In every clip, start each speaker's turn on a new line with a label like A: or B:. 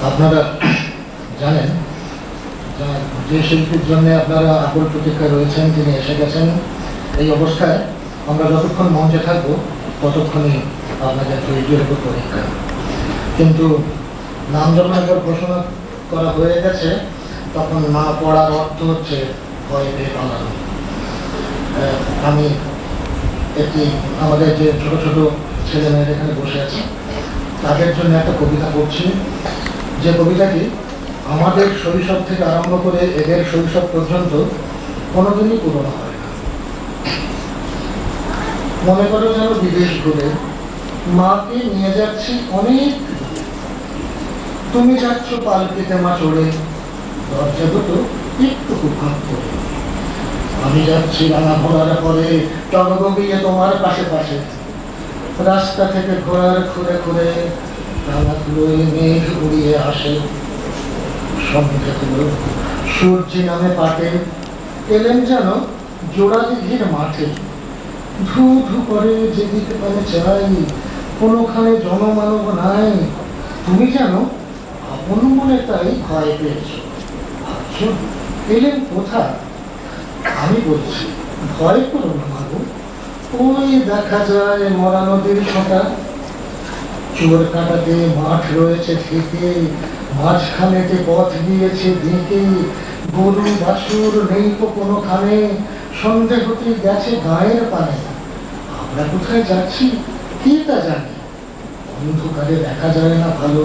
A: আপনারা জানেন যে শিল্পীর জন্য আপনারা আকুল প্রতীক্ষায় রয়েছেন, তিনি এসে গেছেন। এই অবস্থায় আমরা যতক্ষণ মঞ্চে থাকবো ততক্ষণই আপনাদের ধৈর্যের উপর পরীক্ষা। কিন্তু নাম যখন একবার ঘোষণা করা হয়ে গেছে তখন না পড়ার অর্থ হচ্ছে ভয় পেয়ে পালানো। আমি একটি আমাদের যে ছোট ছোট ছেলে মেয়েরা এখানে বসে আছে তাদের জন্য একটা কবিতা পড়ছি, যে কবিতাটি আমাদের শৈশব থেকে আরম্ভ করে এদের শৈশব পর্যন্ত কোনোদিনই পুরনো হয় না। মনে করো যেন বিদেশ ঘুরে মাকে নিয়ে যাচ্ছি অনেক, তুমি যাচ্ছ পালকিতে মা চড়ে, দরজা দুটো একটু ফাঁক করে, আমি যাচ্ছি রাঙা ঘোড়ার পরে টগবগিয়ে তোমার পাশে পাশে, রাস্তা থেকে ঘোড়ার খুঁড়ে খুঁড়ে রাঙা ধুলোয় মেঘ উড়িয়ে আসে, সন্ধ্যে হলো সূর্যি নামে পাটে, এলেন যেন জোড়া দিঘির মাঠে, ধু ধু করে যেদিকে মানে চাই, কোনোখানে জনমানব নাই, তুমি যেন আপন মনে তাই ভয় পেয়েছ, ভাবছো এলেন কোথায়? আমি বলছি ভয় করো না মাগো, ওই দেখা যায় মরা নদীর ছটা, চোর কাটাতে মাঠ রয়েছে থেকে, মাঝখানেতে পথ গিয়েছে দিকে, গরু বাছুর নেই তো কোনোখানে, সন্ধে হতে গেছে গায়ের পানে, আমরা কোথায় যাচ্ছি কে তা জানে, অন্ধকারে দেখা যায় না ভালো,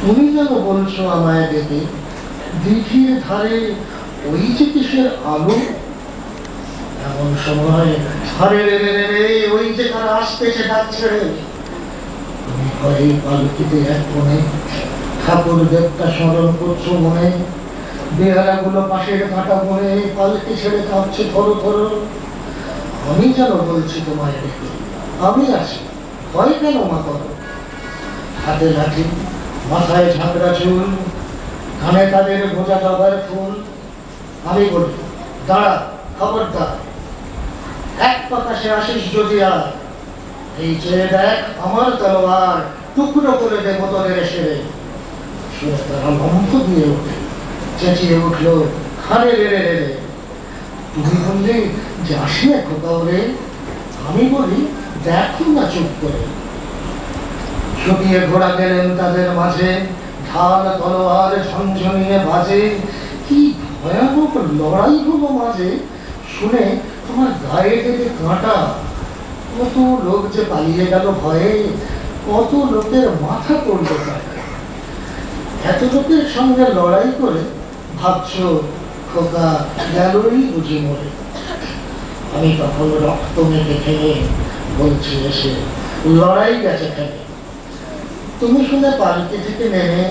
A: তুমি যেন বলছো আমায় ডেকে, দিঘির ধারে ওই যে কিসের আলো, এমন সময় হারে রে রে রে ওই যে তারা আসতেছে ডাক ছেড়ে, তুমি ভয়ে পালকিতে এক কোণে ঠাকুর দেবতা স্মরণ করছো মনে, বেহারা গুলো পাশের কাঁটা বনে পালকি ছেড়ে কাঁপছে ধরো ধরো, আমি যেন বলছি তোমায় ডেকে, আমি আছি ভয় কেন মা করো, হাতে লাঠি মাথায় ঝাঁকড়া চুল, কানে তাদের ভোজা জবার ফুল, আমি বলি দাঁড়া খবরদার, এক পাকাশে আসিস যদি আর, এই চেয়ে দেখ আমার তলোয়ার, টুকরো করে দেব তোদের সেরে, শুনে তারা লম্ফ দিয়ে ওঠে, চেঁচিয়ে উঠলো খারে রে রে রে, তুমি বললে যাস না খোকা রে, আমি বলি দেখো না চুপ করে, শুকিয়ে ঘোড়া গেলেন তাদের মাঝে, ঢাল তলোয়ার ঝনঝনিয়ে বাজে, কি ভয়ানক লড়াই হলো মাঝে, শুনে তোমার গায়ে থেকে কাঁটা, কত লোক যে পালিয়ে গেল ভয়ে, কত লোকের মাথা পড়লো কাটা, এত লোকের সঙ্গে লড়াই করে ভাবছো খোকা গেলই বুঝি মরে, আমি তখন রক্ত মেখে খেয়ে বলছি এসে লড়াই গেছে খেলে, তুমি শুনে পালকি থেকে নেমে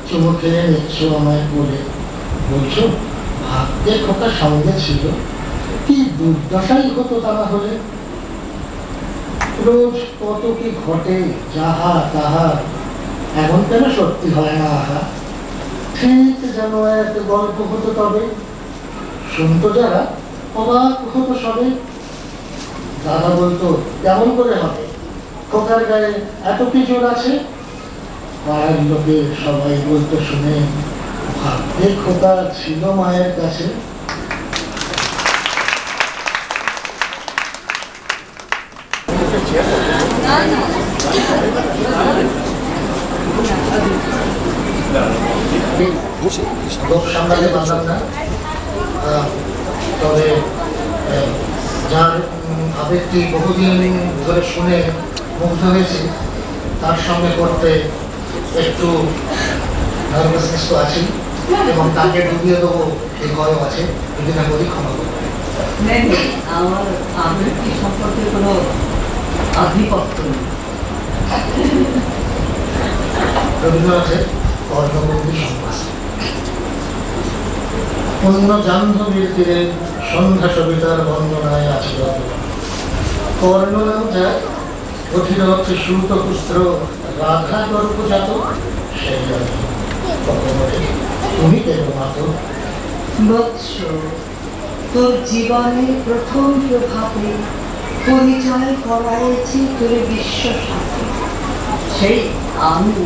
A: চুমু খেয়ে নিচ্ছ আমায় বলে, বলছো ভাগ্যে খোকা সঙ্গে ছিল, কি দুর্দশাই হতো তা না হলে, রোজ কত কি ঘটে যাহা তাহা, এমন কেন সত্যি হয় না আহা, ঠিক যেন এক গল্প হতো তবে, শুনতো যারা অবাক হতো সবে, দাদা বলতো কেমন করে হবে, খোকার গায়ে এত কি জোর আছে, পাড়ার লোকে সবাই বলতো শুনে, ভাগ্যে খোকা ছিল মায়ের কাছে। লোক সামলাতে পারলাম না, তবে যার আবেগটি বহুদিন ধরে শুনে মুগ্ধ হয়েছে তার সঙ্গে করতে একটু নার্ভাসনেস তো আছেই, এবং তাকে ডুবিয়ে দেবো এই ভয়ও আছে, যদি না বলি ক্ষমা করবো।
B: আমার আবৃত্তি সম্পর্কে কোনো আধিপত্য নেই।
A: রবীন্দ্রনাথের কর্ণবন্দী সম্ভাস, অন্য জাহ্নবীর তীরে সন্ধ্যা সবিতার বন্দনায় আছে কর্ণনাও যায় অধিরথ সুত পুত্র রাধা গর্ভজাত, সেই তুমি কেন মাতো
B: বৎস, তোর জীবনে প্রথম প্রভাবে পরিচয় করাইছি তোর বিশ্ব সাথে, সেই আমি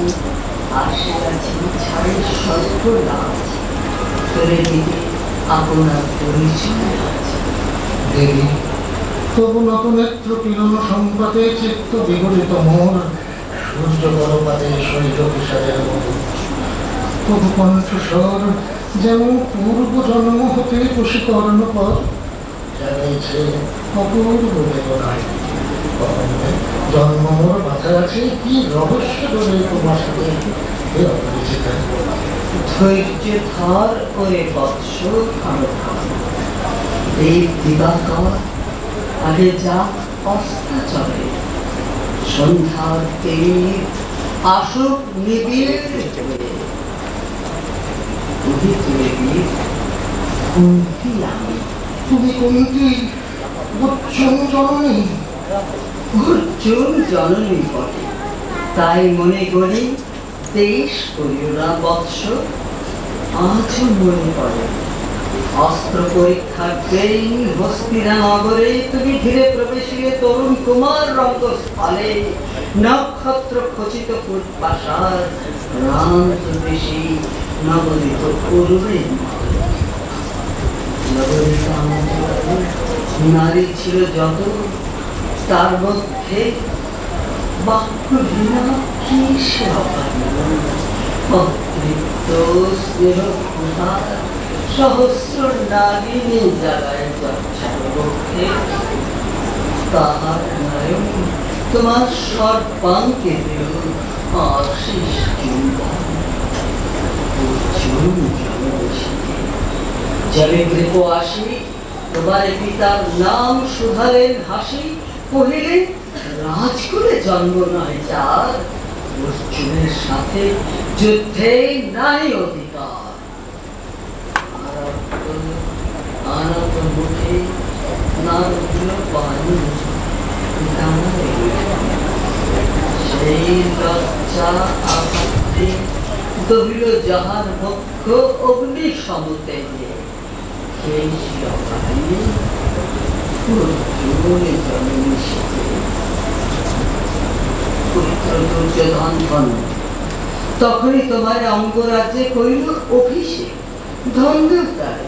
B: আসিয়াছি ছাড়ে সর্বরাজ, তোরে দিকে আপনার পরিচয় আছে।
A: দেবী, তবু নতুনেত্র কিরণ সম্পাতে চিত্ত বিগলিত মোর, সূর্য গরপাতে শৈল বিষাদের মতো। তবু কণ্ঠস্বর যেমন পূর্ব জন্ম হতে কুশিকর্ণ পর, জানাইছে অপূর্ব বেদনায়। জন্ম মোর মাথায় আছে, কি রহস্য ধরে তোমার সাথে এ অপরিচিতা।
B: ধৈর্য ধর করে বৎস ক্ষণকাল, দেব দিবাকর আগে যা অস্তাচলে, সন্ধ্যার তীর আসুক নিবিড় হয়ে। তুই তুলে বীর কুন্তি আমি,
A: তুমি কুন্তি উচ্চম জননী।
B: অর্জুন জননী বটে, তাই মনে করি দেশ করিও না বৎস। আজও মনে পড়ে অস্ত্র পরীক্ষার দিন হস্তিনা নগরে তুমি ধীরে প্রবেশিয়ে তরুণ কুমার রঙ্গস্থলে, নক্ষত্র খচিত ফুটপাশার রান্ত দেশী নবনীত করবে। নগরীতে আমাদের নারী ছিল যত, তার মধ্যে বাক্যহীনা কি সে অতৃপ্ত স্নেহ ক্ষুধার সহস্র নাগিনী জাগায় চর্চার পক্ষে। তাহার নয়ন তোমার সর্বাঙ্গে দিল আশিস চুম্বন। অর্জুন জনদেশে জলে কৃপ আসি, তোমার পিতার নাম সুধারের হাসি, কহিলে রাজকুলে জন্ম নয় যার, অর্জুনের সাথে যুদ্ধে নাই অধিকার। আনত মুখে নারদিল বাণী সেই লজ্জা আঘাতে দহিল যাহার বক্ষ অগ্নি সমতে, সেই শিরকালে অর্জুনে জননী শিখে। পুত্র দুর্যোধন ধন্য, তখনই তোমার অঙ্গরাজ্যে করিল অভিষেক। ধন্য তারে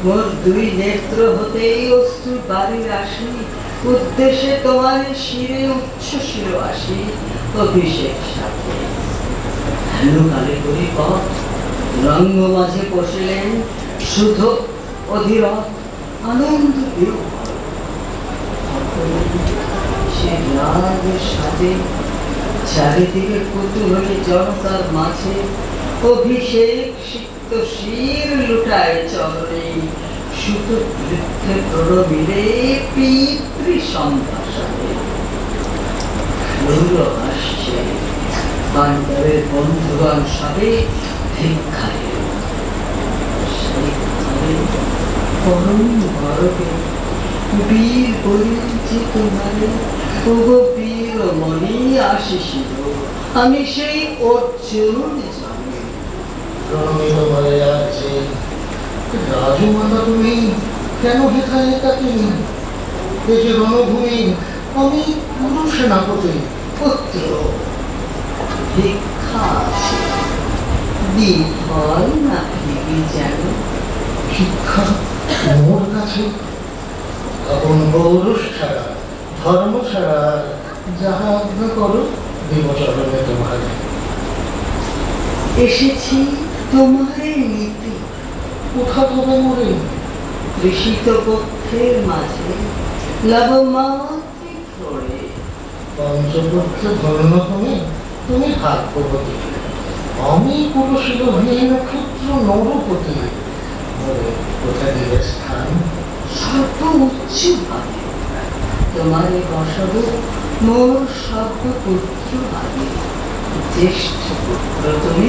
B: মোর দুই নেত্র হতেই অশ্রু বাড়ির আসি, উদ্দেশ্যে তোমার শিরে উচ্ছ্বসিল আসি অভিষেক সাথে। হেনকালে করি পথ রঙ্গ মাঝে বসিলেন, শুধু অধীরথ আনন্দ প্রিয় সে রাগের সাথে চারিদিকে কৌতূহলী জনতার মাঝে অভিষেক সিক্ত শির লুটায় চরণে, সুত বৃদ্ধে প্রণমিলে পিতৃ সম্ভাষণে। রৌর আসছে পাণ্ডবের বন্ধুগণ সবে ভিক্ষায়, সেই পরম গরবে বীর বলছি তোমারে, ওগো বীর মনি আশিসিল, আমি সেই অর্জুন জানি।
A: প্রণমিত হয়ে আছে রাজমাতা, তুমি কেন হেথায় একাকিনী? এ যে রণভূমি, আমি পুরো সেনাপতি।
B: পুত্র ভিক্ষা আছে, বিফল না ভেবে যেন।
A: শিক্ষা মোর কাছে আপন পৌরুষ ছাড়া, ধর্ম ছাড়া, যাহা আজ্ঞা করো দিব চরণে তোমার।
B: এসেছি তোমারে নিতে,
A: কোথা তবে মোরে?
B: তৃষিত পক্ষের মাঝে লবমাত্রি ফ্লোরে।
A: পঞ্চপুত্রে ধন্য তুমি, তুমি ভাগ্যবতী। আমি পুরুষহীন ক্ষুদ্র নরপতি, মোরে কোথা দিবে স্থান?
B: সর্ব উচ্চ ভাবে তোমারে বসব মোর সর্বপুত্র আগে। জ্যেষ্ঠ পুত্র তুমি,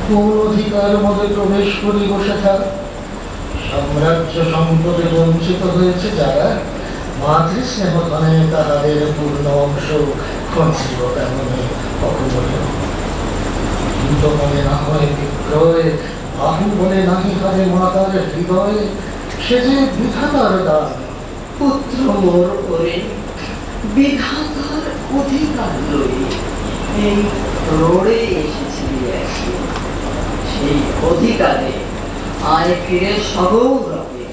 A: কোন অধিকার মধ্যে প্রবেশ করি বসে থাক? সাম্রাজ্য সম্পদে বঞ্চিত হয়েছে যারা, মাতৃস্নেহ ধনে তাহাদের পূর্ণ অংশ খঞ্চিব কেমনে অকুবলে। যুদ্ধ বলে না হয় বিক্রয়, বাহু বলে নাহি হারে মাতার হৃদয়, সে যে বিধাতার দান।
B: পুত্র মোর ওরে বিধাতার অধিকার লই, এই রোড়ে এসেছিলি একদিন, সেই অধিকারে আয় ফিরে সগৌরবে,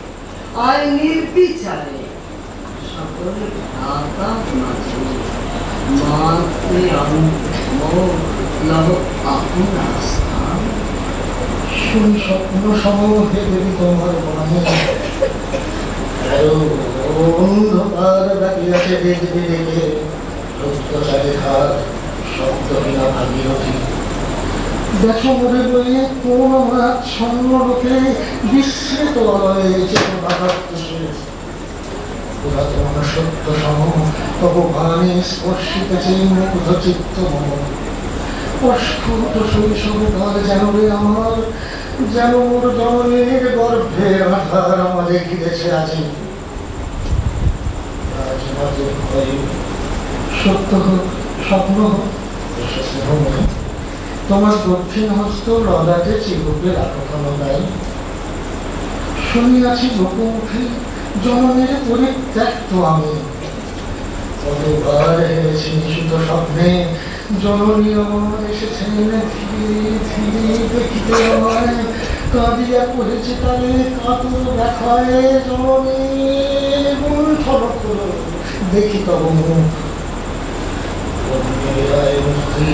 B: আয় নির্বিচারে, সকল ঢাকার মাঝে মাতৃ লহ আপনা স্থান।
A: শুনি স্বপ্ন সমূহে দেবী তোমার বাণী, অন্ধকার ডাকিয়াছে দেখবে দেখে রুদ্রচারে ঘাট শব্দহীনা ভাগীরথী। দেখো মোরে বইয়ে কোন আমার ছন্ন লোকে বিস্মৃত অলয়ে চেতনা কাঁপতেছে। পুরাতন সত্য সম তব বাণী স্পর্শিতেছে মুগ্ধ চিত্ত মম। অস্ফুট শৈশবকাল যেন রে আমার, যেন মোর জননীর গর্ভের আধার আমাদের ঘিরেছে আজি। আজ মাঝে ভয়ে সত্য হোক স্বপ্ন হোক স্নেহ নেই, তোমার দক্ষিণ হস্ত ললাটে চিরুপে রাখনো নাই। শুনিয়াছি লোকমুখে জননীর পরিত্যক্ত আমি, কতবার হেরেছি নিশুত স্বপ্নে জননী আমার এসেছেন ধীরে ধীরে দেখিতে আমায়। কাঁদিয়া পড়েছে তারে কাতর দেখায় জননী গুণ্ঠন করো দেখি তব মুখ। মুক্তি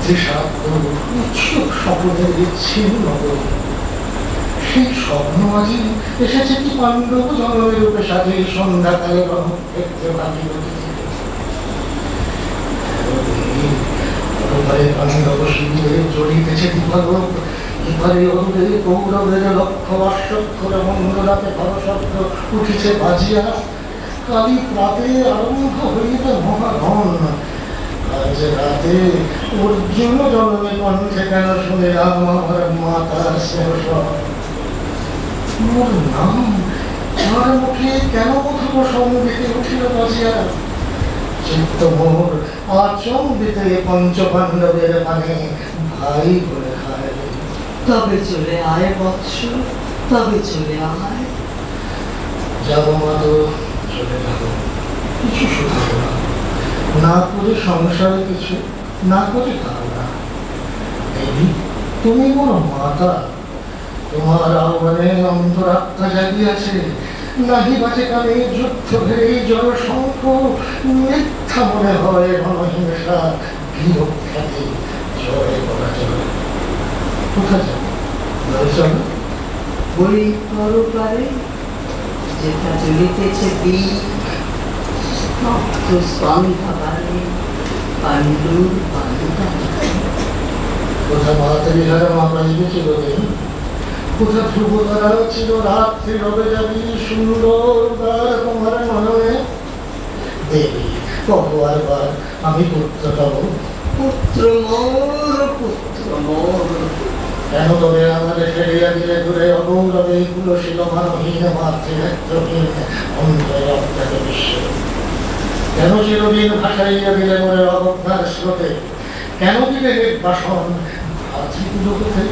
A: যে সাধ্য উৎসুক স্বপ্নের বিচ্ছিন্ন করো, সেই স্বপ্ন আজি এসেছে কি পাণ্ডব জনমের রূপে সাজে সন্ধ্যাকালে রণক্ষেত্রে ভাগীরথী। পাণ্ডব শিবিরে জ্বলিতেছে দীপালোক, এবারে অদূরে কৌরবের লক্ষ্য অশ্বক্ষরে মঙ্গলাতে ভরশব্দ উঠিছে বাজিয়া। কালী প্রাতে আরম্ভ হইবে মহাধন, আজ রাতে অর্জুন জনমে কণ্ঠে কেন শুনিলাম আমার মাতার স্নেহ। মোর নাম তার মুখে কেন কথব সঙ্গীতে উঠিল বাজিয়া। চিত্ত মোর আচম্বিতে পঞ্চপাণ্ডবের মানে ভাই বলে খায়।
B: তবে চলে আয় বৎস, তবে চলে আয়।
A: যাব মা তো চলে যাব, কিছু শুধাবো না, না করে সংসারে কিছু, না করে ধারণা। দেবী তুমি মোর মাতা, তোমার আহ্বানে অন্তরাত্মা জাগিয়াছে। নাহি বাজে কানে যুদ্ধ ভেড়ে জনসংখ্য, মিথ্যা মনে হয় রণহিংসা বীরখ্যাতি জয় পরাজয়। কোথায় যাবে চলো?
B: ওই পরপারে যেটা জ্বলিতেছে দ্বীপ, স্তব্ধ স্কন্ধাবারে পাণ্ডুর পাদুকা।
A: কোথা মাতারি হারা মা পাইবে চিরদিন, কোথা ধ্রুব তারা চির রাত্রি রবে যাবি সুন্দর দ্বার তোমার নয়নে। দেবী কব আরবার আমি পুত্র তব,
B: পুত্র মোর, পুত্র মোর।
A: কেন তবে আমাদের ফেরিয়া দিলে দূরে অগৌরবে কুলশীল মানহীন মাতৃনেত্রহীন অন্তরে অজ্ঞাত বিশ্ব। কেন চিরদিন ভাসাইয়া দিলে মোরে অবজ্ঞার স্রোতে, কেন দিলে নির্বাসন ভাতৃজগতে।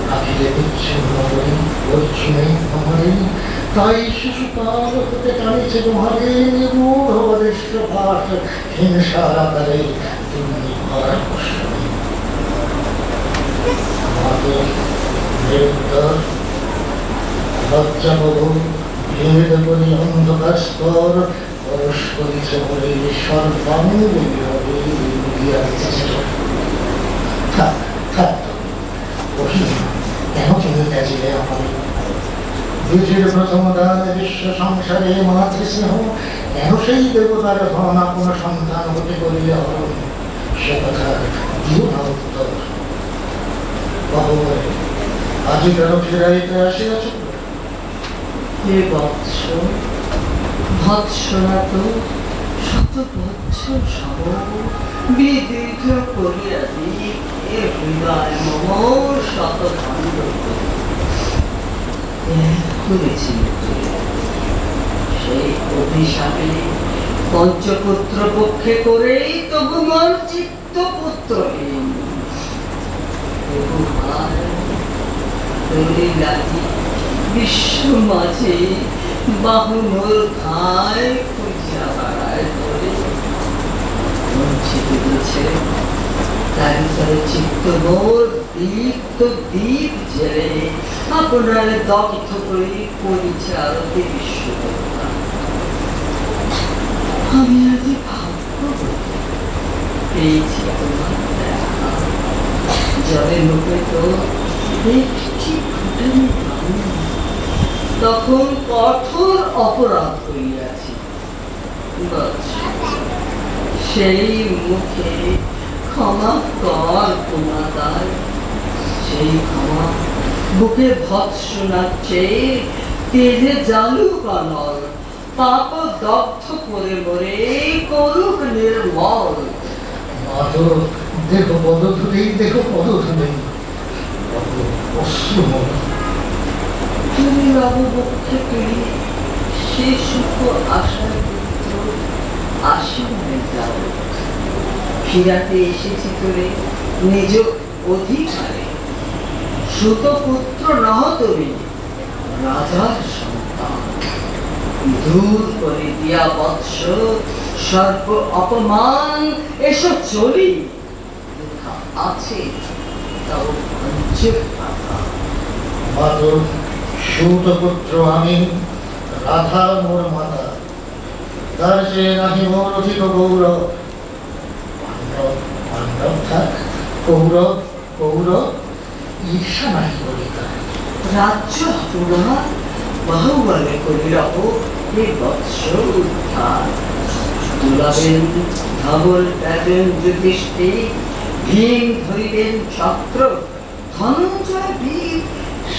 A: রাখিলে বিচ্ছিন্ন করি অর্জুনে আমারে, তাই শিশুকাল হতে টানিছে তোমারে নিগূঢ় অদৃশ্য ভাস হিংসার আকারে তুমি ভরা কষ্ট। আমাদের গ্রেপ্তার লজ্জাবহ ভেদ করি অন্ধকার স্তর, পরশ করিছে বলে সর্বাঙ্গ দিয়া দিতেছে। থাক থাক কেন তুমি ত্যাজিলে আমারে। বীজের প্রথম দান বিশ্ব সংসারে মাতৃস্নেহ, কেন সেই দেবতার ধন আপন সন্তান হতে করিলে হরণ। সে কথা দিও না উত্তর। আজি কেন ফিরাইতে আসিয়াছ?
B: হে বৎস, ভৎসনা তো শত বৎসর সম বিদীর্ঘ করিয়া দিই এ হৃদয় মম শত খণ্ড করেছিল। সেই অভিশাপে পঞ্চপুত্র পক্ষে করেই তবু মন চিত্ত পুত্রহীন। বিশ্ব মাঝে বাহুনোর ধায় খুঁজিয়া বেড়ায় ধরে বঞ্চিত বুঝেছে তার ভিতরে চিত্ত মোর দীপ্ত দ্বীপ জেলে আপনার দগ্ধ করে করেছে আরতি বিশ্বকর্মা। আমি আজ ভাগ্যবতী পেয়েছি তোমার দেখা। জলের মুখে তো একটি ফুটানি পানি, তখন কঠোর অপরাধ করিয়াছি। সেই মুখে ক্ষমা কর তোমাদার, সেই ক্ষমা বুকে ভৎসনার চেয়ে তেজে জালুক অনল, পাপ দগ্ধ করে মরে করুক নির্মল।
A: মাধব দেহ পদ ধুলেই, দেহ পদ ধুলেই অশ্রুমল।
B: তুমি নববক্ষে তুলি সে সুখ আশার পুত্র আশীর্বাদে যাও। ফিরাতে এসেছি তোরে নিজ অধিকারে, সুতপুত্র নহ তুমি রাজার সন্তান। দূর করে দিয়া বৎস সর্ব অপমান, এসো চলি আছে তাও পঞ্চের কথা।
A: মাধব সুতপুত্র আমি, রাধা মোর মাতা, তার সে নাহি মোর অধিক গৌরব। পাণ্ডব পাণ্ডব থাক, কৌরব কৌরব ঈর্ষা নাহি করিতা।
B: রাজ্য হতুনা বাহুবলে করিরহ হে বৎস উদ্ধার। তুলাবেন ধবল প্যাজন যুধিষ্ঠির, ভীম ধরিবেন চক্র, ধনঞ্জয় বীর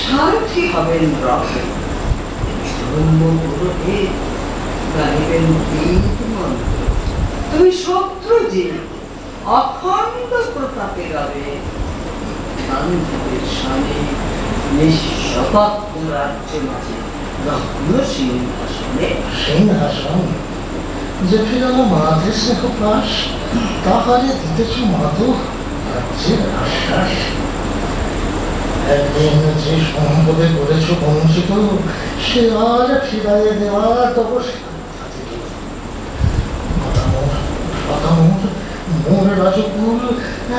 B: সারথি হবেন রথ। ধর্ম পুরোহিত গাহিবেন বীর মন্ত্র, তুমি শত্রুজিৎ অখণ্ড প্রতাপে গাবে। গান্ধীদের স্বামী নিঃশপথ রাজ্য মাঝে রত্ন সিংহাসনে।
A: সিংহাসন যে ফিরালো মাঝে স্নেহ প্রাস, তাহারে দিতেছ মাধব রাজ্যের আশ্বাস। একদিন যে সম্পদে করেছ বঞ্চিত, সে আর ফিরাইয়ে দেওয়া তব মোর রাজকুল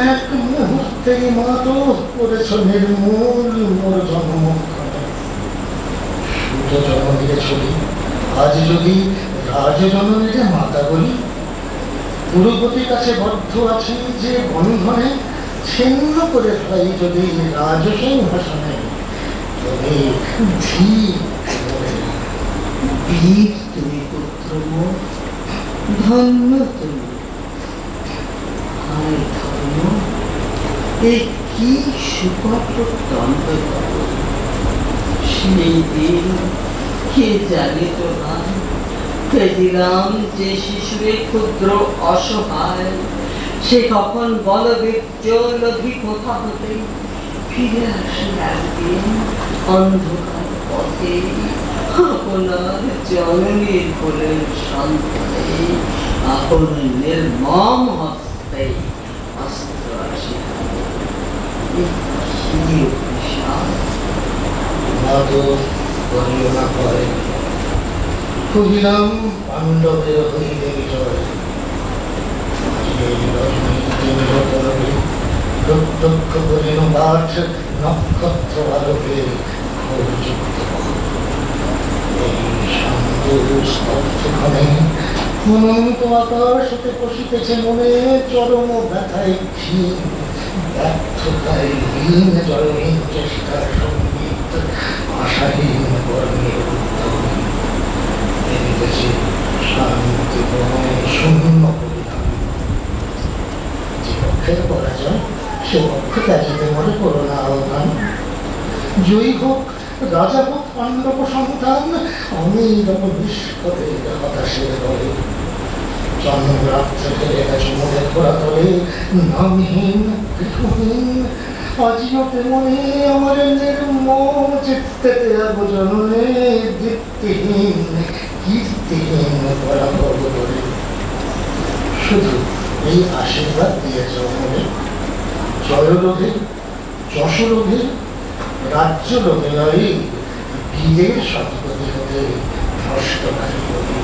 A: এক মুহূর্তে মাধব করেছ নির্মূল মোর জন্মক্ষণে। সূর্য জন্মদিনে ছবি আজ যদি রাজজননীরে মাতা বলি, পুরোপতির কাছে বদ্ধ আছি যে বন্ধনে, ছিন্ন করে ফেলাই যদি রাজসিংহাসনে, তবে ধীর
B: বীর তুমি পুত্র মোর, ধন্য তুমি। হায় ধর্ম, এ কি সুকট দণ্ড তব। সেই দিন কে জানিত না, পেদিলাম যে শিশুরে ক্ষুদ্র অসহায়, সে কখন বলবীর্য লোভী কোথা হতে ফিরে আসে একদিন অন্ধকার পথে, আপনার জননীর কোলের সন্তানে, আপন নির্মম হস্তে অস্ত্র আসি।
A: মাধব করিও না ভয়, কহিলাম পাণ্ডবের হইলে বিজয়। প্রত্যক্ষ করিল পাঠ নক্ষত্র আলোকে ঘোরযুক্ত। এই শান্ত স্তব্ধক্ষণে অনন্ত আকাশ হতে পশিতেছে মনে চরম ব্যথায় ক্ষীণ, ব্যর্থতায় হীন জলহীন চেষ্টার সঙ্গীত, আশাহীন কর্মের উদ্যম। দেখিতেছি শান্তি প্রণয় শূন্য পরিধান। যে পক্ষের পরাজয় সে পক্ষ ত্যাগিতে মনে করো না আহ্বান। জয়ী হোক রাজা হোক পাণ্ডব সন্তান, আমি রব নিষ্পদে হতাশের দলে। জন্মরাত্রে ফেলে গেছে মনে খোরা তলে, নামহীন গৃহহীন আজিও তেমনি আমার নির্মম চিত্তে ত্যাগ জননে। দীপ্তিহীন কীর্তিহীন পরাভব করে শুধু এই আশীর্বাদ দিয়েছ মনে, জয়লোভে যশলোভে রাজ্য লোভে নয়, বীরের সৎপতি হতে নষ্টকারী হবে।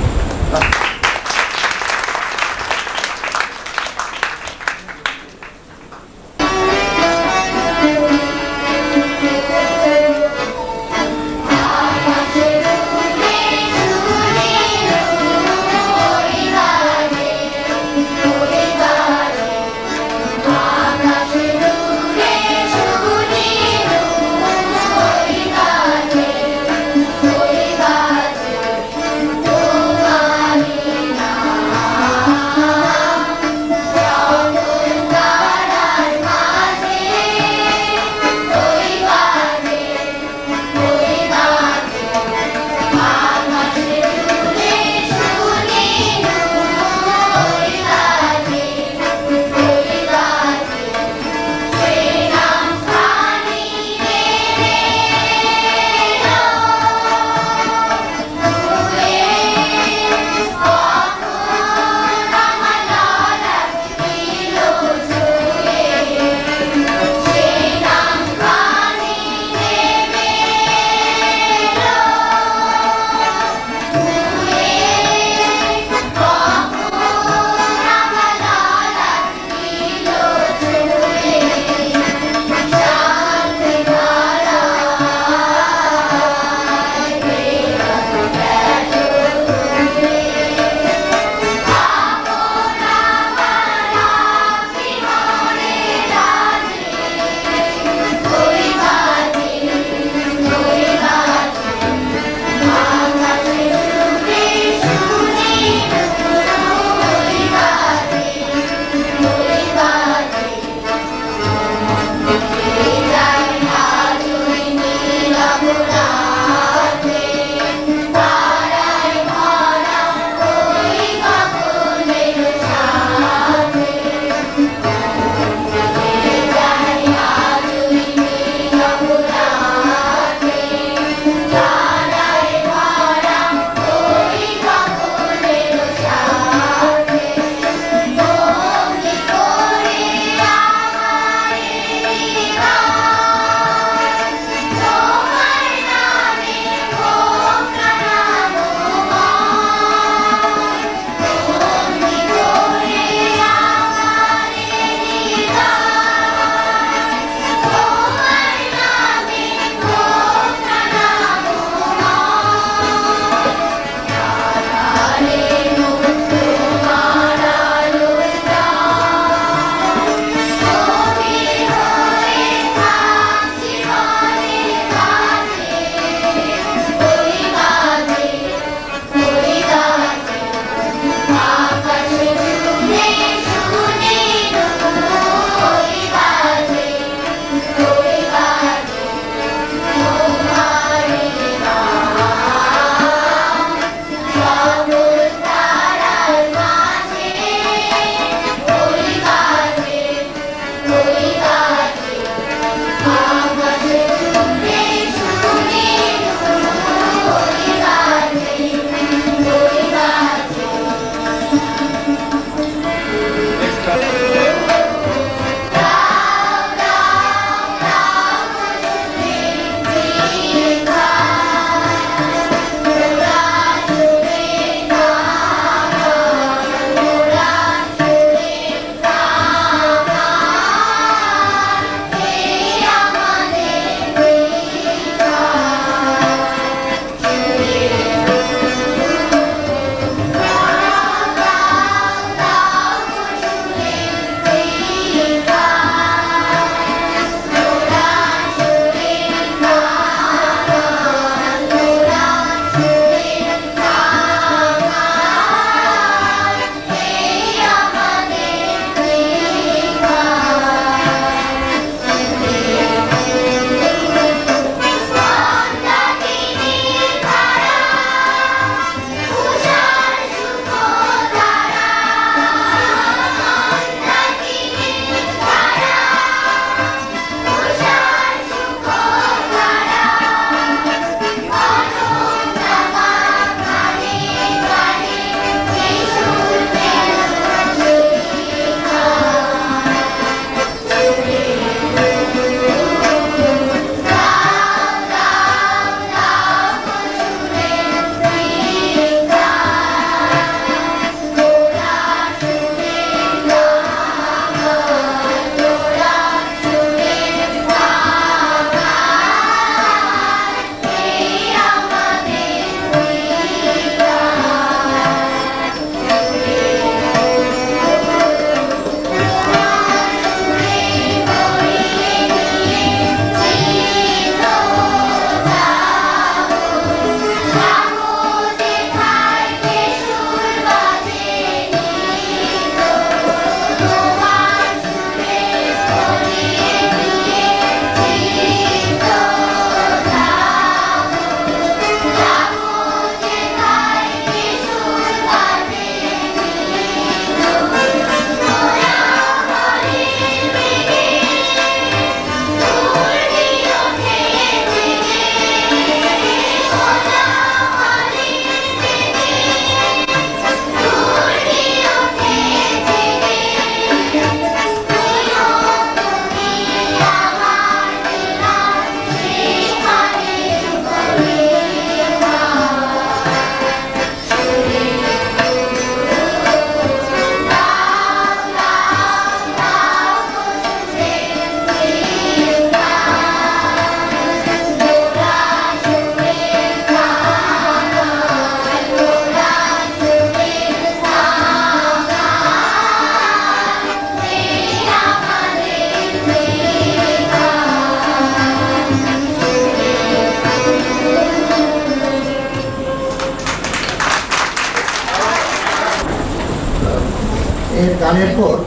A: গানের পর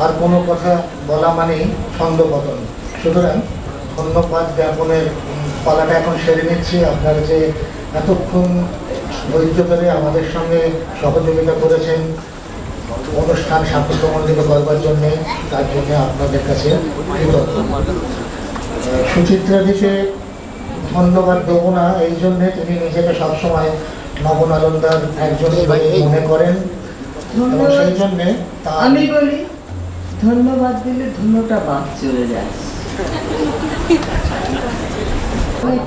A: আর কোনো কথা বলা মানেই ছন্দপতন। সুতরাং ধন্যবাদ জ্ঞাপনের পালাটা এখন সেরে নিচ্ছি। আপনারা যে এতক্ষণ ধৈর্য ধরে আমাদের সঙ্গে সহযোগিতা করেছেন অনুষ্ঠান সাফল্যমণ্ডিত করবার জন্যে, তার জন্য আপনাদের কাছে কৃতজ্ঞ। সুচিত্রাদিকে ধন্যবাদ দেবো না এই জন্যে, তিনি নিজেকে সবসময় নবনালন্দার একজন মনে করেন এবং সেই জন্যে
B: আমি বলি ধন্যবাদ দিলে ধন্যটা বাদ চলে যায়,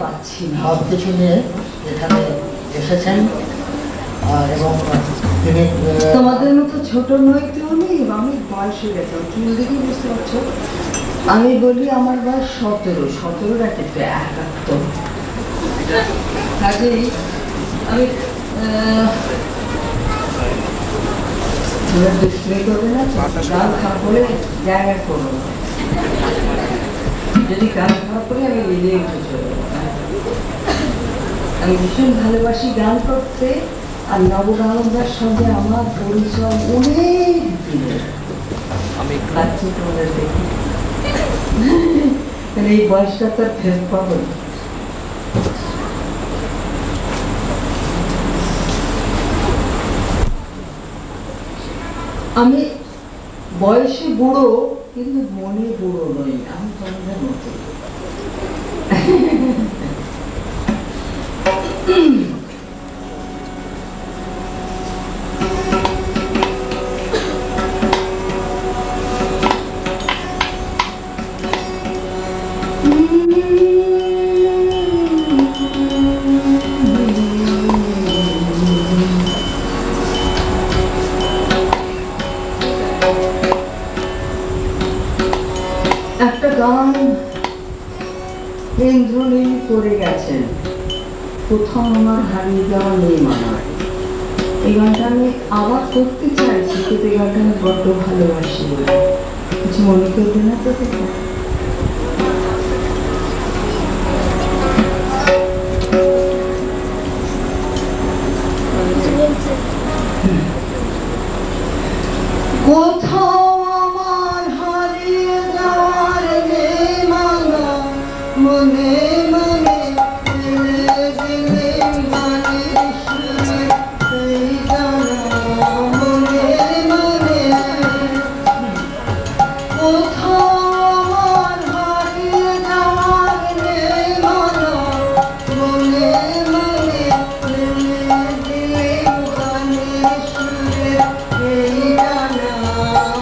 B: পাচ্ছি না।
A: সব কিছু নিয়ে এখানে এসেছেন এবং তিনি
B: তোমাদের মতো ছোট নই তো নেই, আমি বয়স হয়ে গেছে, চুল দেখে বুঝতে পারছো। আমি বলি আমার বয়স 17 একটা 71। কাজেই আমি দুষ্টি করবে না, গান খারাপ করে জায়গা করবো, যদি গান খারাপ করে আমি মিলিয়ে উঠে চলে যাবো। আমি ভীষণ ভালোবাসি গান করতে, আর নবনালন্দার সঙ্গে আমার পরিচয় অনেক দিনের। পাচ্ছি তোমাদের দেখি, মানে এই বয়সটা তো ফেরত পাবো না। আমি বয়সে বুড়ো কিন্তু মনে বুড়ো নই, আমি তোমাদের মতো। একটা গান ইন্দ্রনীল করে গেছেন, কোথাও আমার হারিয়ে যাওয়া নেই মানা। এই গানটা আমি আবার করতে চাইছি, কিন্তু এই গানটা আমি বড্ড ভালোবাসি বলে। কিছু মনে করবে না তো? কোথাও আমার হারিয়ে যাওয়ার নেই মানা, মনে মনে দিলে দিলে গানের সুরে এই জানা, মনে মনে কোথাও আমার হারিয়ে যাওয়ার নেই মানা, মনে মনে দিলে দিলে গানের সুরে এই জানা,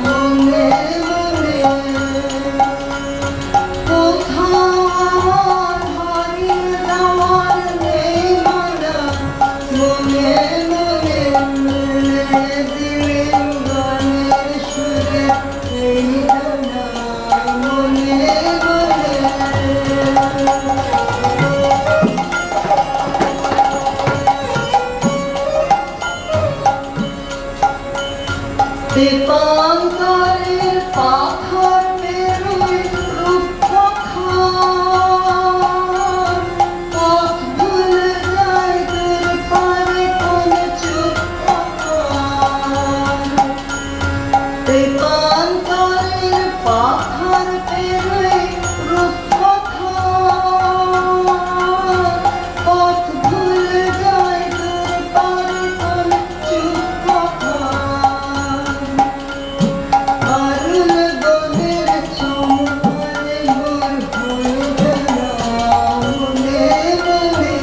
B: মনে মনে কোথাও আমার হারিয়ে যাওয়ার নেই মানা, মনে মনে দিলে গানের সুরে এই জানা, মনে মনে দীপাঙ্করের পাথর পেরোয় রূপকথার, পথ ভুলে যায় দূর পারে কোন চুপ পাহাড়। দীপাঙ্করের পাথর পেরোয় রূপকথার, পথ ভুলে যায় দূর পারে কোন চুপ পাহাড়। আরুল বনের চমকারে মোর হয়ে গেলা, মনে মনে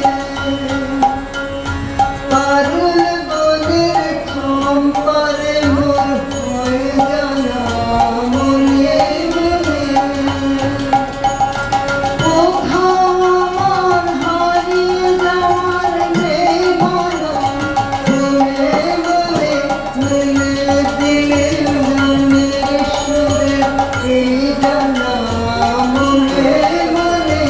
B: আরুল বনের চমকারে মোর হয়ে গেলা, মনে মনে কোথাও আমার হারিয়ে যাওয়ার নেই মানা, মনে মনে মিলে দিলে গানের সুরে এই জানা, মনে মনে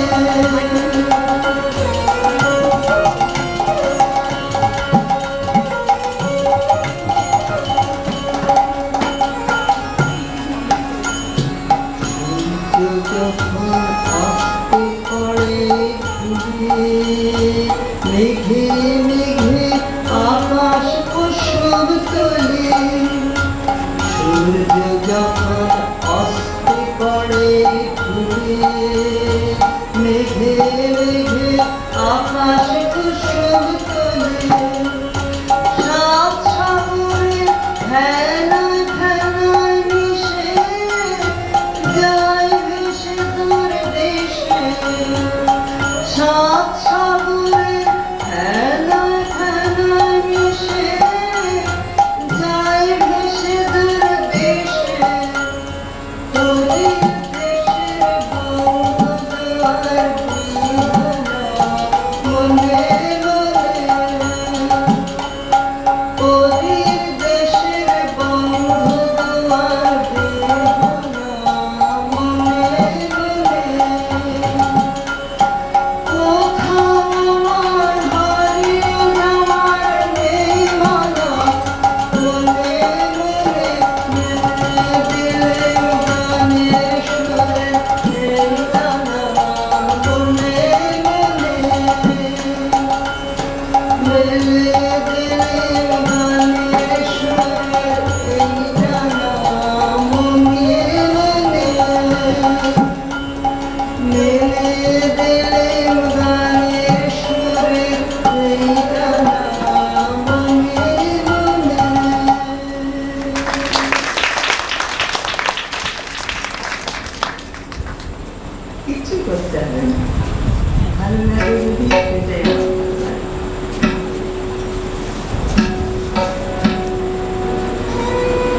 B: যখন আসতে পড়ে মেঘে মেঘে আকাশ কুসুম তোলে, মেঘে মেঘে আকাশ কুসুম তোলে সাত সাগরে ফেনায় ফেনায় মিশে যায় ভেসে তোর দেশে সাত সাগরে ফেনায় ফেনায় মিশে যায় ভেসে তোর দেশে তোদের দেশের বন্ধুর মনে ওদের দেশের বন্ধুর মনে কোথাও আমার হারিয়ে যাওয়ার নেই মানা মনে দিলে গানের সুরে এই গানা মনে মেলে দিলে গানের সুরে এই গানা মনে মেলে দিলে গানের সুরে এই গানা মনে কিছু করতে হবে না ভালো লাগে যদি সেটাই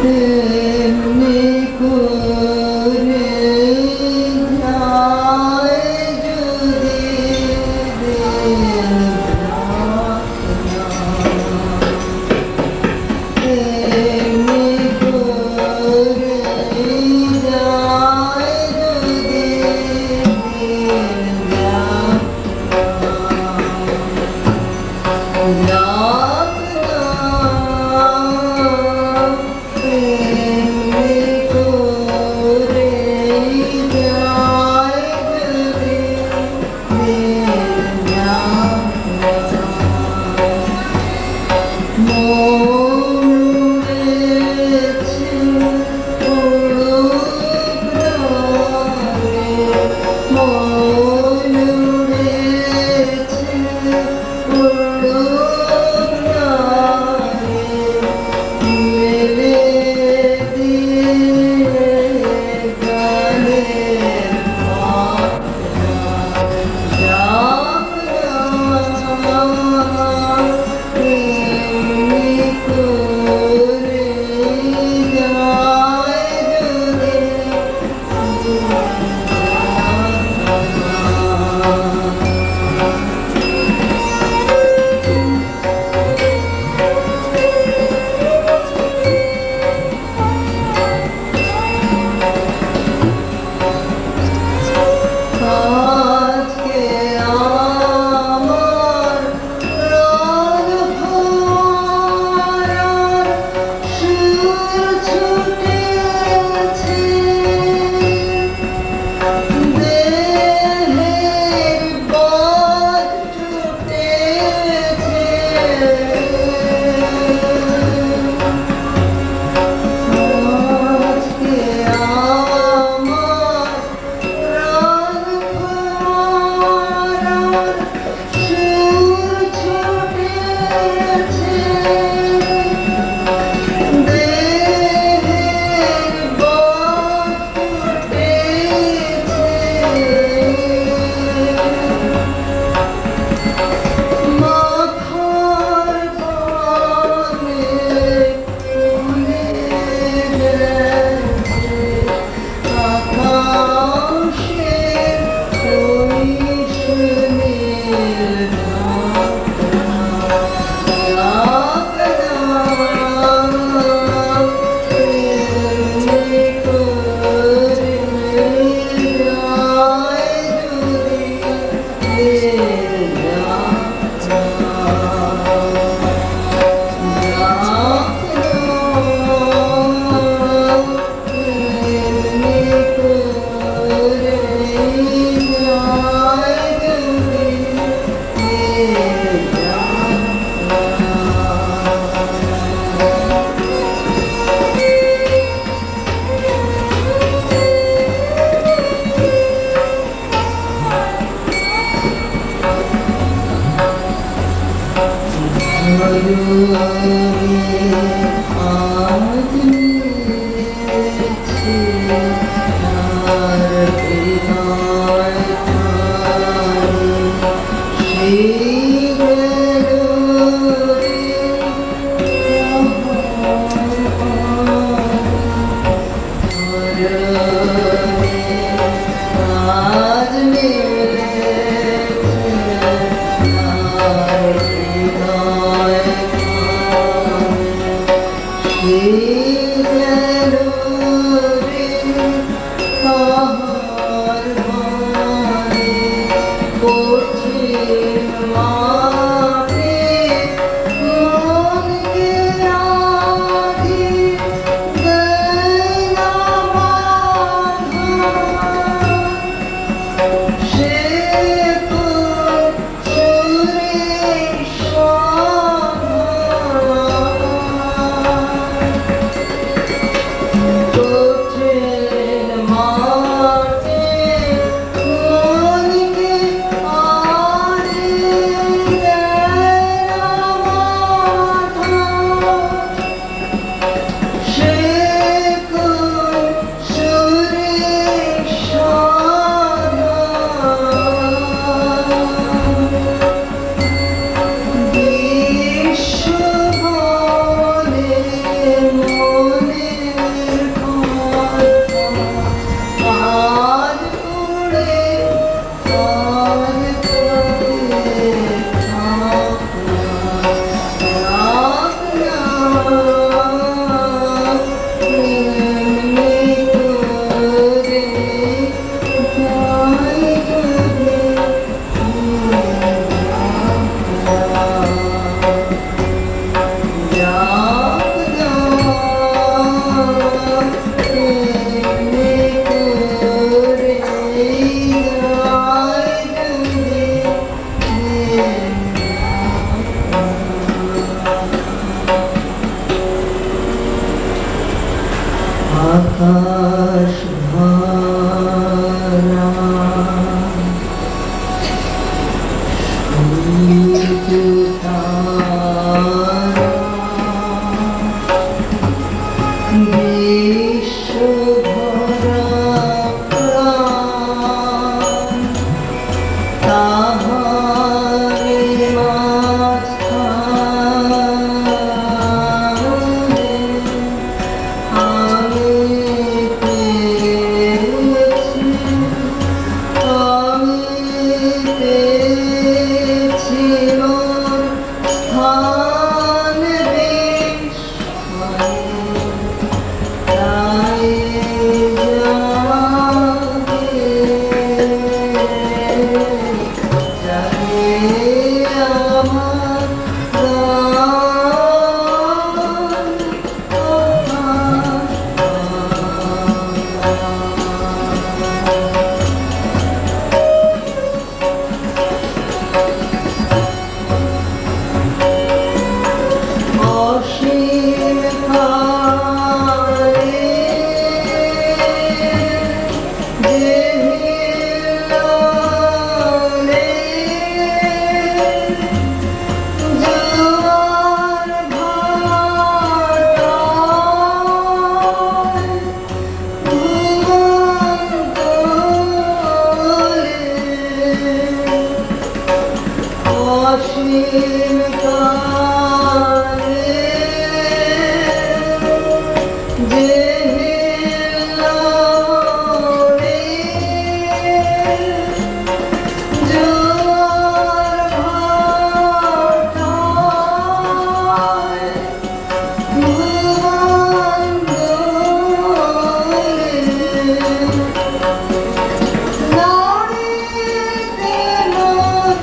B: তেমনি করে যায় যদি দিন তেমনি করে যায় যদি দিন
A: আকাশ ভরা সূর্য তারা বিশ্ব ভরা প্রাণ তাহারে মাঝখানে আমি পেয়েছি মোর স্থান বিস্ময়ে, তাই জাগে আমার অসীম কালে জেহিলালে জোয়ার ভাটায় ভুবন দোলে, অসীম কালে জেহিলালে জোয়ার ভাটায় ভুবন দোলে, নাড়িতে মোর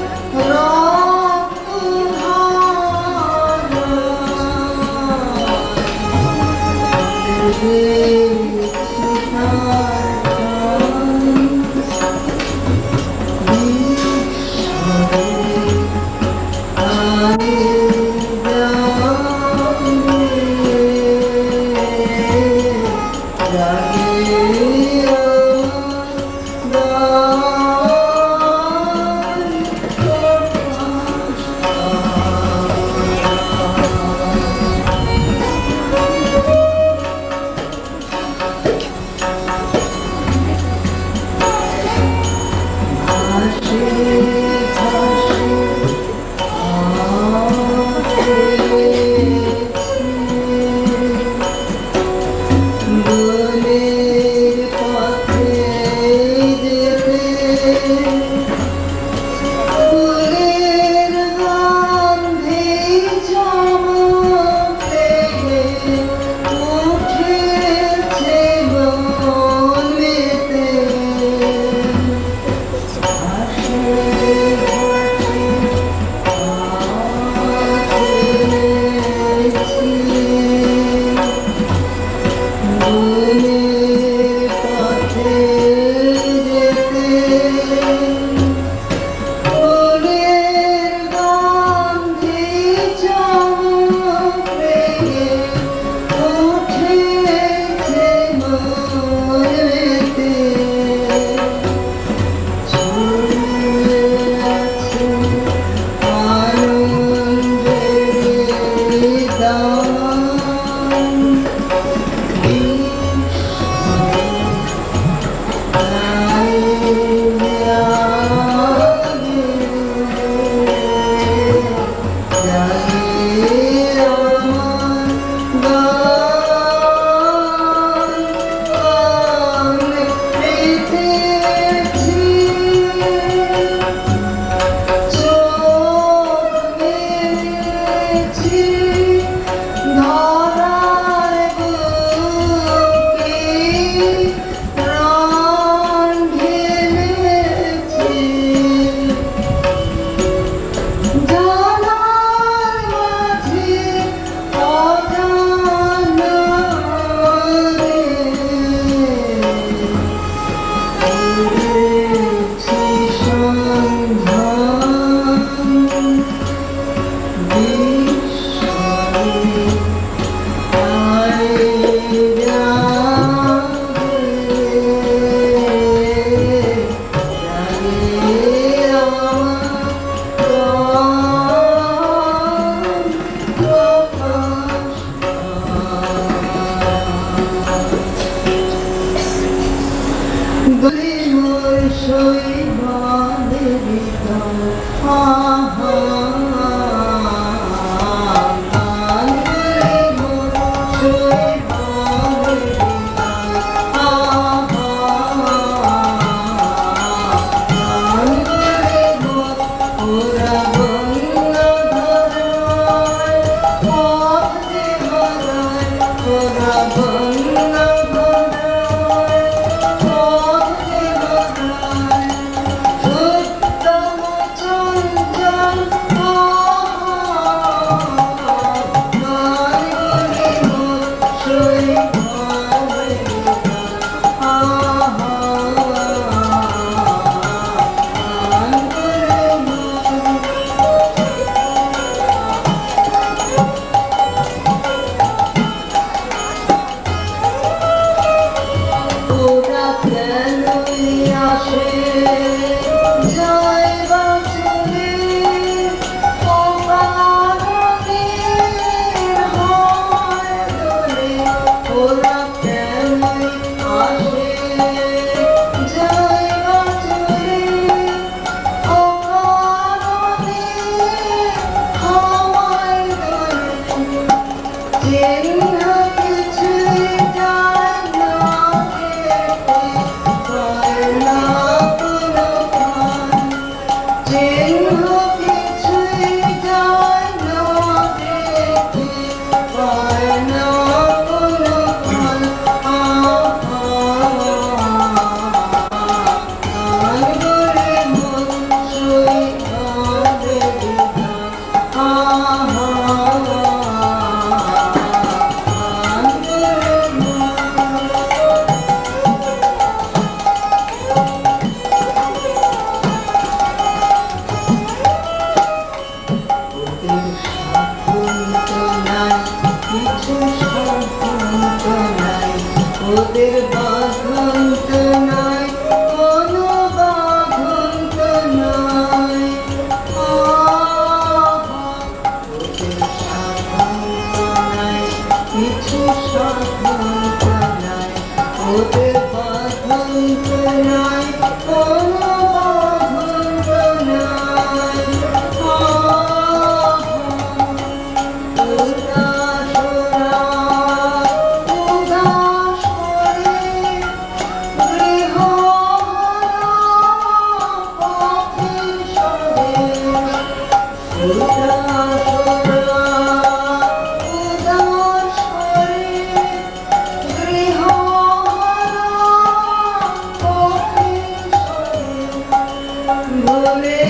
B: ভুলে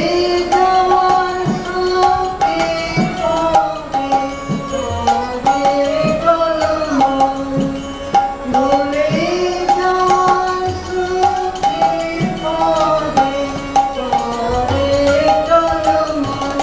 B: যাওয়ার স্রোতে পড়ে চলে টলমল। ভুলে যাওয়ার স্রোতে পড়ে চলে টলমল।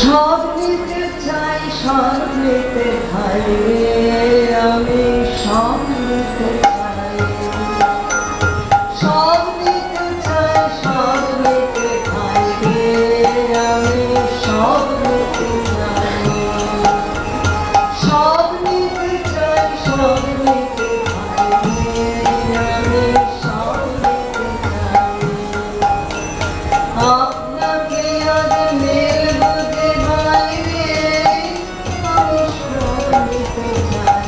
B: সব নিতে চাই, সব নিতে চাই রে, আমি সব নিতে চাই। সব নিতে চাই, সব নিতে চাই রে, আমি সব নিতে চাই। সব নিতে চাই, সব নিতে চাই রে, আমি সব নিতে চাই। আপনাকে আজ মেলবো যে বাইরে, আমি সব নিতে চাই।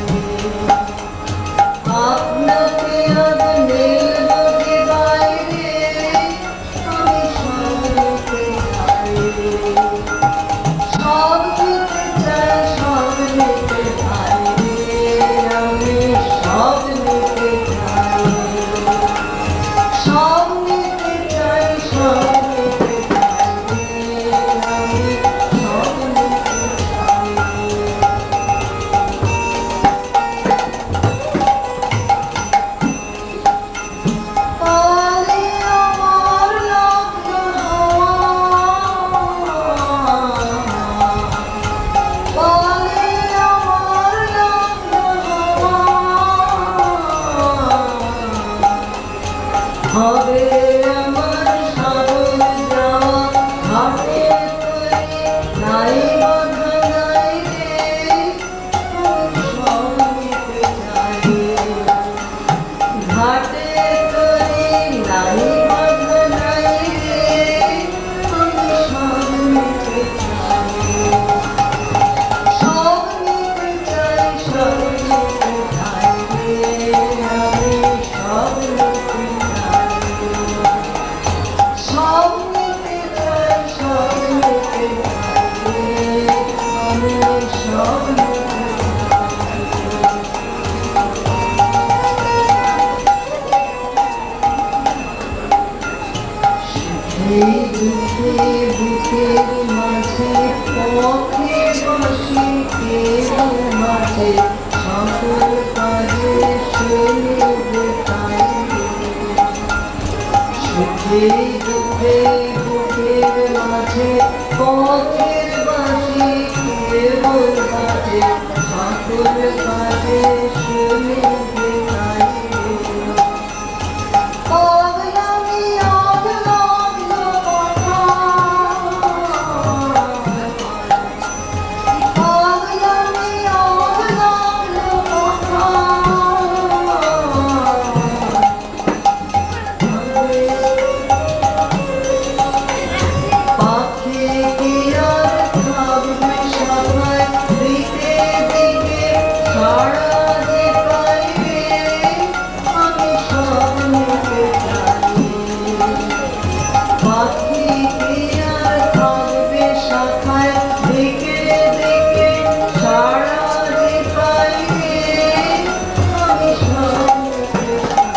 B: আপনাকে আজ মেলবো যে বাইরে, আমি সব নিতে চাই। সব নিতে চাই, সব নিতে চাই রে, আমি সব নিতে চাই। সব নিতে চাই, সব নিতে চাই রে, আমি সব নিতে চাই। পালে আমার লাগলো হাওয়া, পালে আমার লাগলো হাওয়া। হবে আমার সাগর যাওয়া, ঘাটে তরি নাই বাঁধা নাই রে, আমি সব নিতে চাই। ঘাটে তরি নাই বাঁধা নাই রে, আমি সব নিতে চাই। সব নিতে চাই, সব নিতে চাই রে, আমি সব নিতে চাই। সব নিতে চাই, সব নিতে চাই রে, আমি সব নিতে চাই। এই দুঃখে বুকের মাঝে পথে বসি কেবল মাঝে, সকল কাজে শুনে যেতাই। সুখে দুঃখে বুকের মাঝে পথের বাসি কেবল বাজে, সকল কাজে শুনে যেতাই। পাগলামি আজ লাগলো কথা, পাগলামি আজ লাগলো কথা। পাখি কি আর থাকবে সবাই দিকে দিকে সারা যে পাইবে, আমি সব নিতে চাই। পাখি কি আর থাকবে শাখায় দিকে দিকে সারা যে পাইবে, আমি সব নিতে চাই।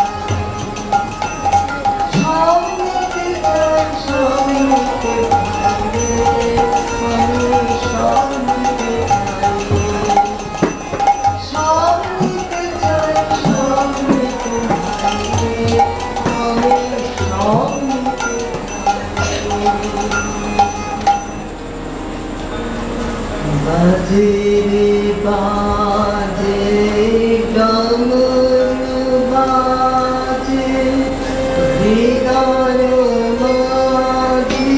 B: সব নিতে চাই, সব নিতে চাই রে, আমি সব নিতে চাই। সব নিতে চাই, সব নিতে চাই রে, আমি সব নিতে চাই। বাজে রে বাজে, ডমরু বাজে, হৃদয় মাঝে,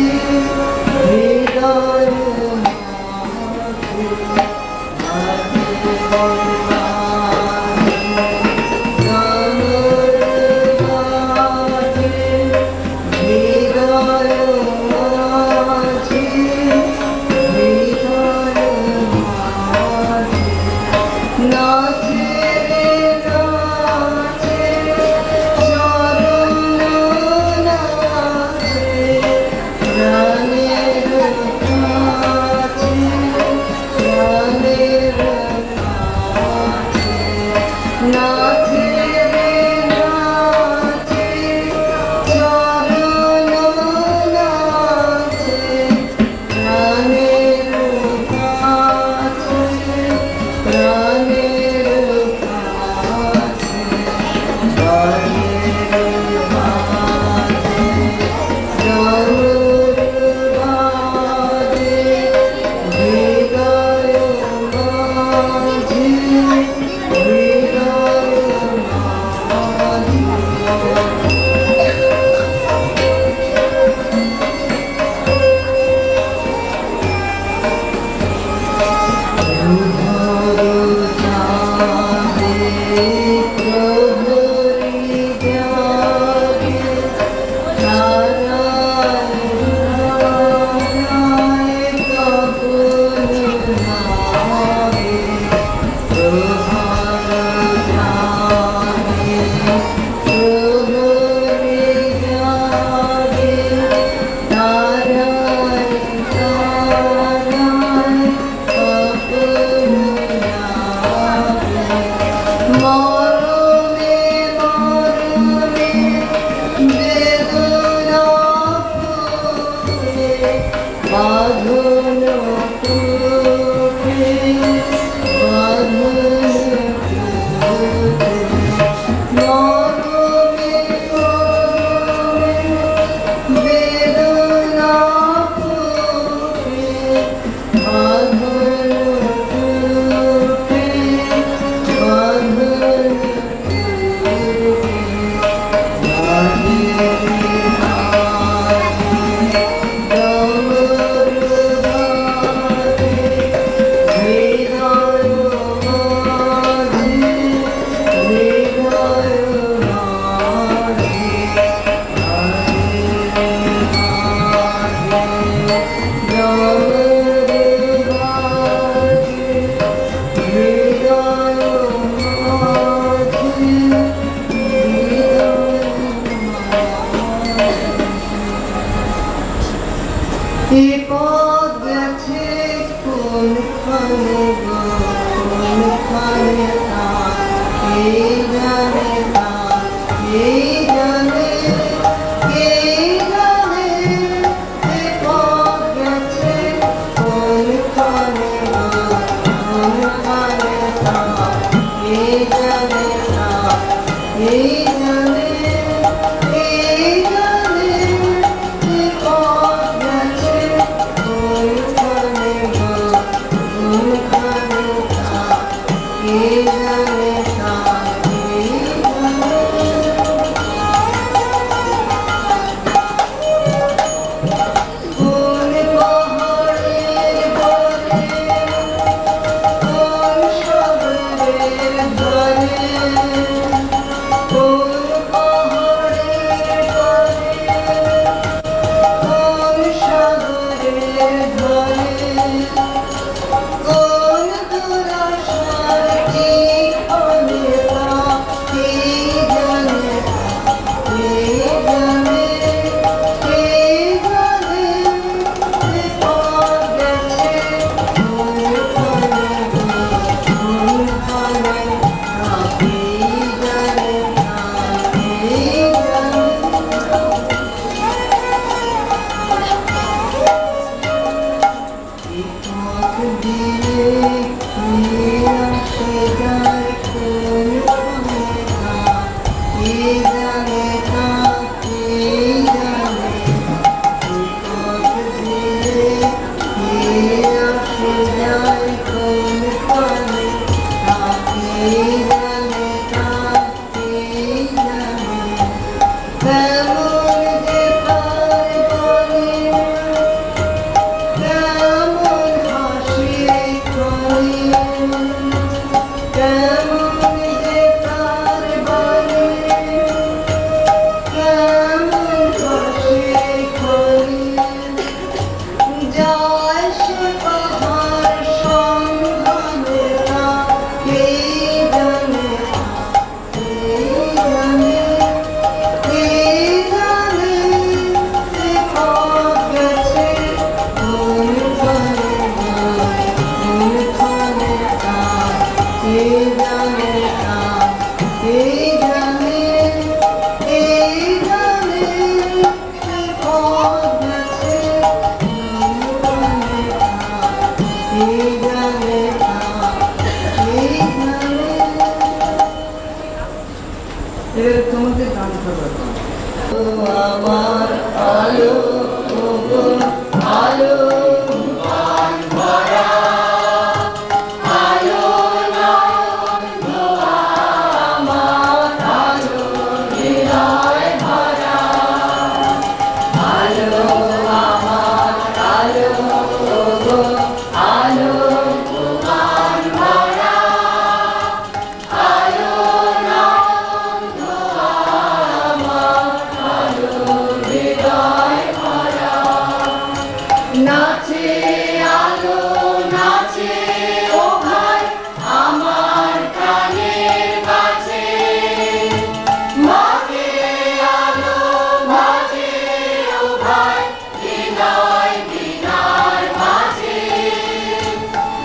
B: হৃদয় মাঝে।
C: আলো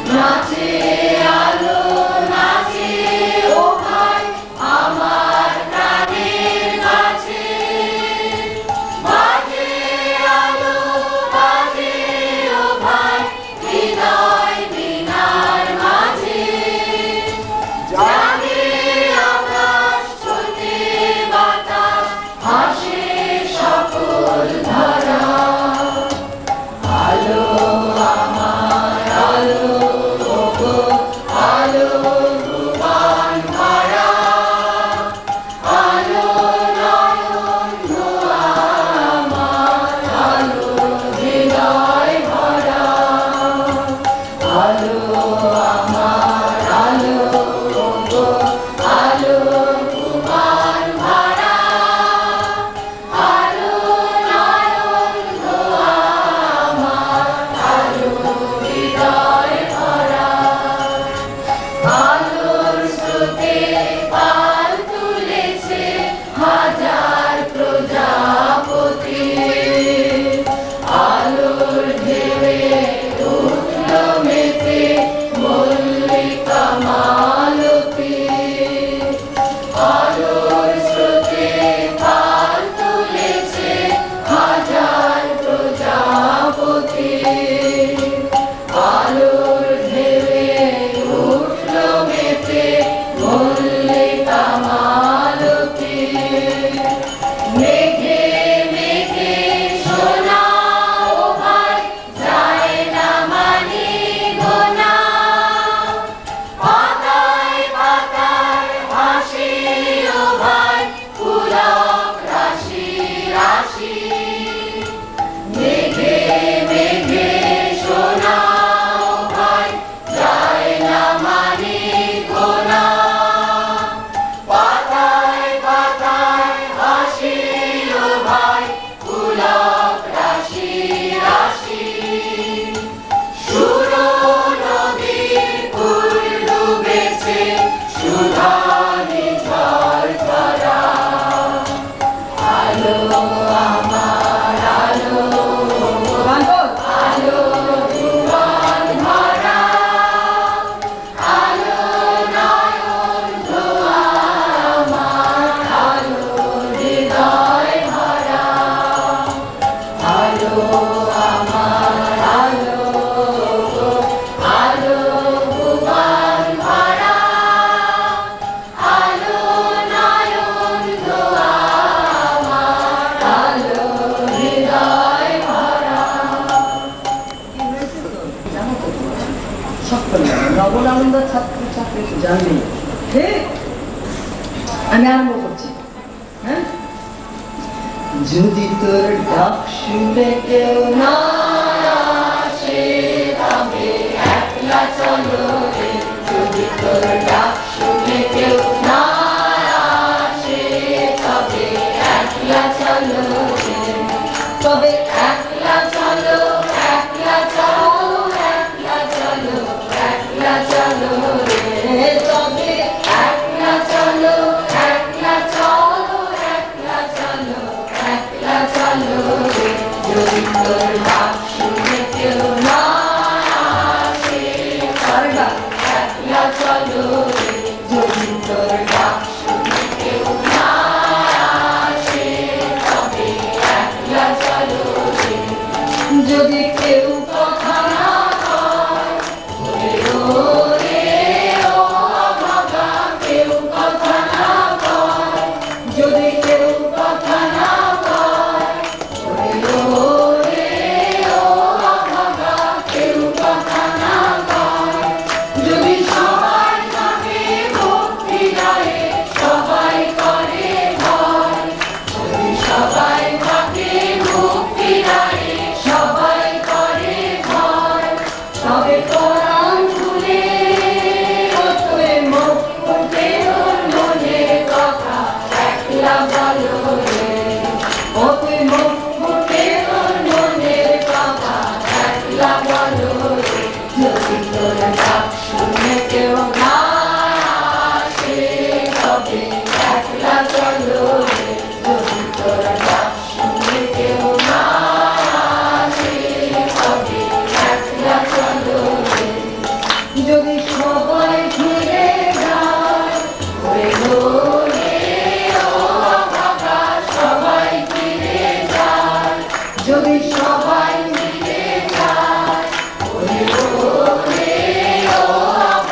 B: নাচে আলো নাচে ও ভাই আমার প্রাণের কাছে বাজে আলো বাজে ও ভাই হৃদয় বীণার মাঝে জাগে আকাশ ছোটে বাতাস হাসে সকল ধারা আলো আমার আলো ওগো আলো ভুবন ভরা আলো নয়ন ধোয়া আমার আলো হৃদয় ভরা আলো আমার আলো ওগো আলো ভুবন ভরা আলো নয়ন ধোয়া আমার আলো হৃদয় ভরা আলোর স্রোতে পাল তুলেছে হাজার প্রজাপতি আলোর ঢেউয়ে উঠল মেতে মল্লিকা মালতী আলোর স্রোতে পাল তুলেছে হাজার প্রজাপতি আলোর ঢেউয়ে উঠল মেতে মল্লিকা মালতী মেঘে মেঘে সোনা ও ভাই যায় না মানি গোনা পাতায় পাতায় হাসি ও ভাই পুলক রাশি রাশি মেঘে মেঘে সোনা ও ভাই যায় না মানি গোনা পাতায় পাতায় হাসি ও ভাই পুলক রাশি রাশি সুর নদীর কুল ডুবেছে সুধানি ঝড় ঝরা আলো আমার আলো আলো ভুবন ভরা আলো নয়ন ধোয়া আমার আলো হৃদয় ভরা আলো আমার আলো আলো ভুবন ভরা আলো নয়ন ধোয়া আমার আলো হৃদয় ভরা
C: নবনানন্দ ছাত্র ছাত্রী জানবি ঠিক আমি আরম্ভ করছি হ্যাঁ যদি তোর ডাক শুনে কেউ না
B: আসে তবে একলা চলো রে যদি তোর ডাক শুনে কেউ না আসে তবে একলা চলো রে তবে একলা চলো একলা চলো একলা চলো একলা চলো রে তবে একলা চলো একলা চলো একলা চলো একলা চলো রে যদি তোর ডাক শুনে কেউ না আসে
C: আরেকবার
B: একলা চলো রে যদি তোর ডাক শুনে কেউ না আসে তবে একলা চলো রে যদি কেউ কথা না কয় ওরে ও অভাগা কেউ কথা না কয় যদি কেউ কথা না কয় ওরে ও অভাগা কেউ কথা না কয় যদি সবাই থাকে
C: যদি সবাই ফিরে যায় ওরে গোরে ও ভাগা সবাই ফিরে যায় যদি সবাই ফিরে যায় ওরে গোরে ও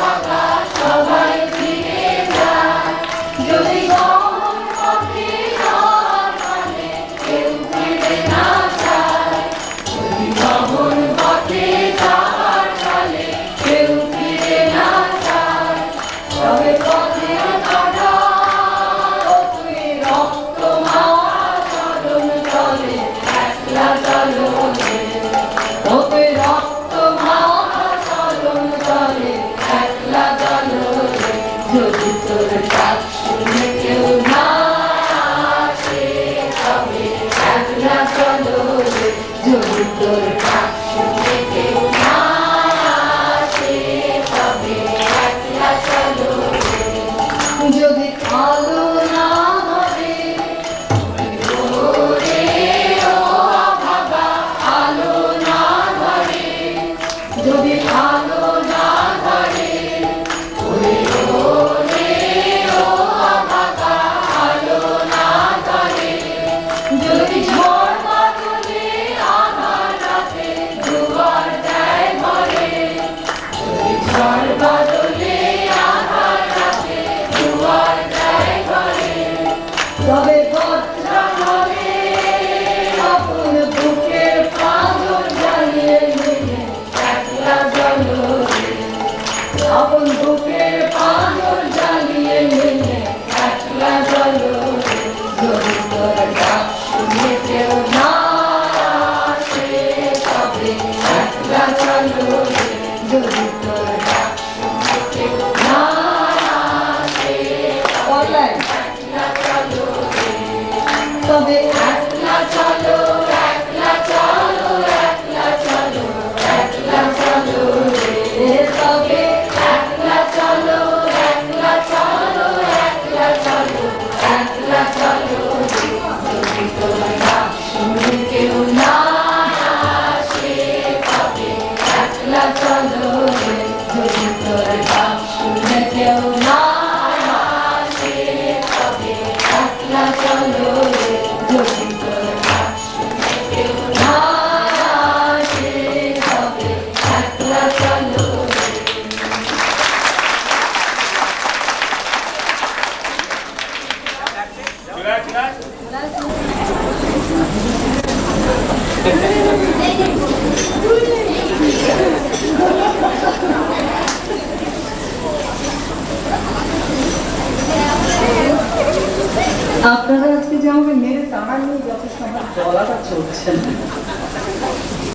C: ভাগা সবাই ফিরে যায় যদি গহন পথে যাওয়ার কালে কেউ ফিরে না যায় যদি গহন পথে যাওয়ার কালে কেউ ফিরে না যায় তবে পথের কাঁটা তুই রক্ত মাওয়া চরণ তলে একলা চলো রে ওকে রক্ত মাওয়া চরণ তলে একলা চলো রে যদি তোর ডাক শুনে কেউ না আসে তবে একলা চলো রে যদি তোর ডাক শুনে কেউ না আসে তবে একলা চলো রে যদি আলো না ধরে ওরে ও ভাগা আলো না ধরে যদি আলো না ধরে ওরে ওরে ও ভাগা আলো না ধরে যদি ঝড় বাদলে আধার রাতে দুয়ার দেয় ঘরে যদি ঝড় বাদলে আধার রাতে দুয়ার দেয় ঘরে তবে ভদ্রা ঘরে আপন বুকের পাঁজর জ্বালিয়ে নিয়ে একলা জ্বলো রে আপন বুকের পাঁজর জ্বালিয়ে নিয়ে একলা জ্বলো রে যদি তোর ডাক শুনে কেউ না আসে তবে একলা চলো রে যদি তোর ডাক শুনে কেউ না আসে তবে একলা চলো রে তবে একলা চলো একলা চলো একলা চলো একলা চলো রে তবে একলা চলো একলা চলো একলা চলো একলা চলো রে যদি তোর ডাক শুনে কেউ না আসে তবে একলা চলো রে যদি তোর ডাক শুনে কেউ না আসে তবে একলা চলো রে যদি তোর ডাক শুনে কেউ না আসে তবে একলা চলো রে আপনারা আজকে যে আমাকে মেরে তাড়ান নিয়ে যথেষ্ট আমার গলাটা চলছে না